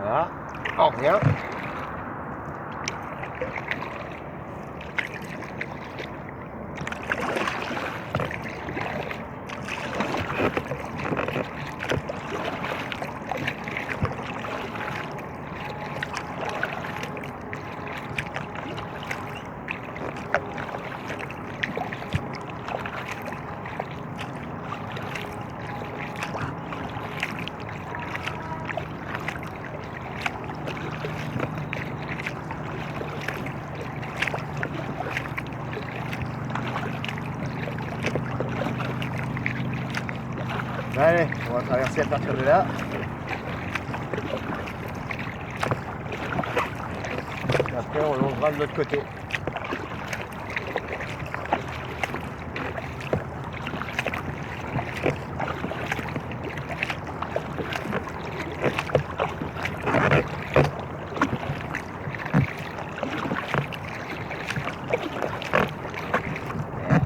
Voilà, on revient. Allez, on va traverser à partir de là. Et après, on longera de l'autre côté.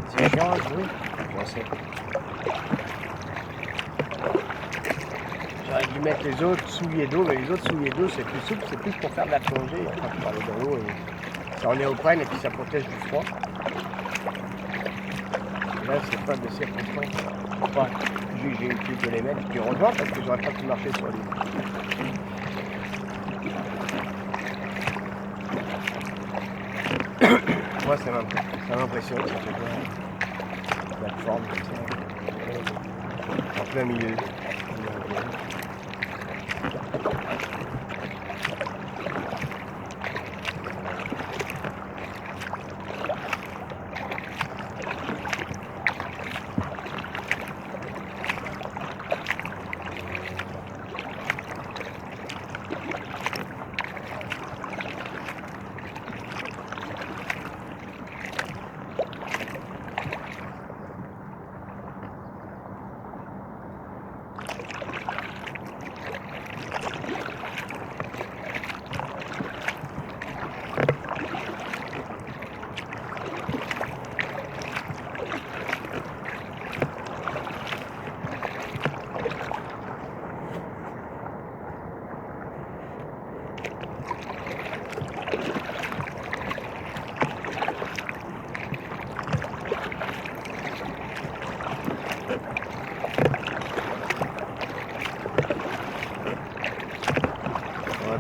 C'est chiant, oui. J'aurais dû mettre les autres souliers d'eau, mais les autres souliers d'eau c'est plus souple, c'est plus pour faire de la plongée, enfin pour aller dans l'eau. Ça en est au prenne et puis ça protège du froid. Et là c'est pas de circonstance. Enfin, j'ai utile de les mettre, je te rejoins parce que j'aurais pas pu marcher sur l'île. Moi ça m'impressionne, ça fait peur. La plateforme comme ça. En plein milieu.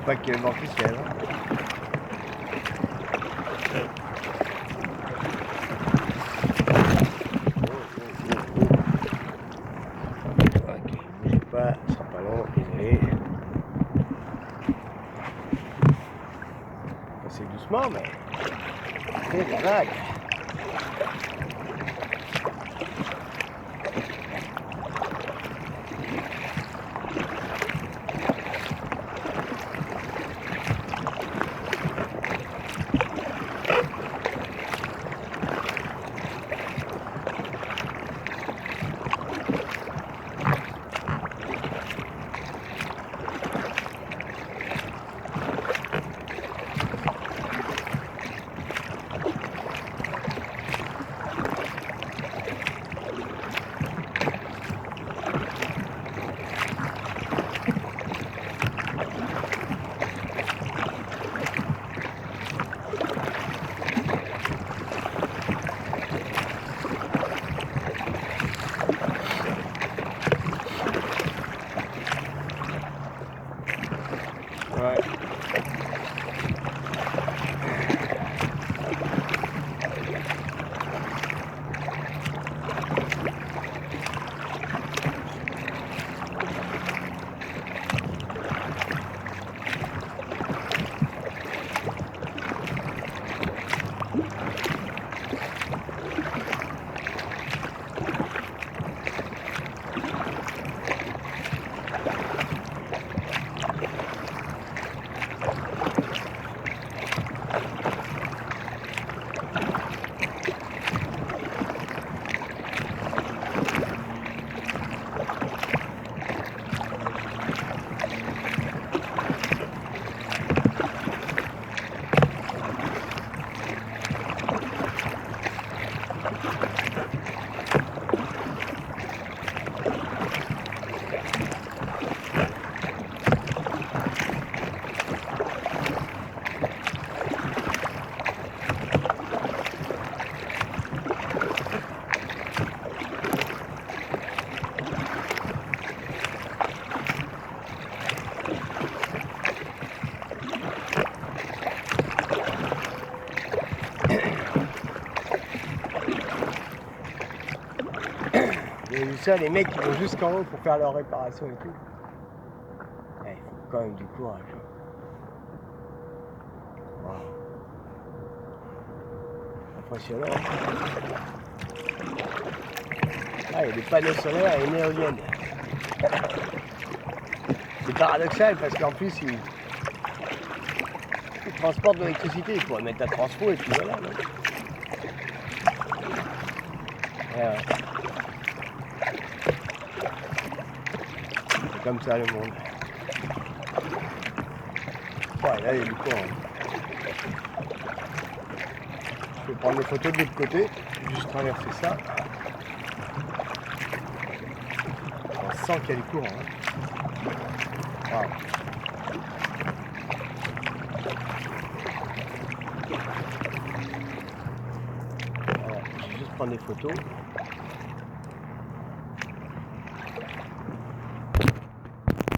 Pas que le officiel. Ok, bougez pas, ce sera pas long, désolé. C'est doucement, mais c'est des vagues. Ouais. vu ça, les mecs qui vont jusqu'en haut pour faire leurs réparations et tout. Il faut quand même du courage. Wow. Impressionnant. Ah, il y a des panneaux solaires et une éolienne. C'est paradoxal parce qu'en plus, ils transportent de l'électricité. Ils pourraient mettre un transfo et puis voilà. Non, ouais. C'est comme ça le monde. Ouais, là, il y a du courant. Je vais prendre des photos de l'autre côté. Juste traverser ça. On sent qu'il y a du courant. Hein. Wow. Voilà, je vais juste prendre des photos.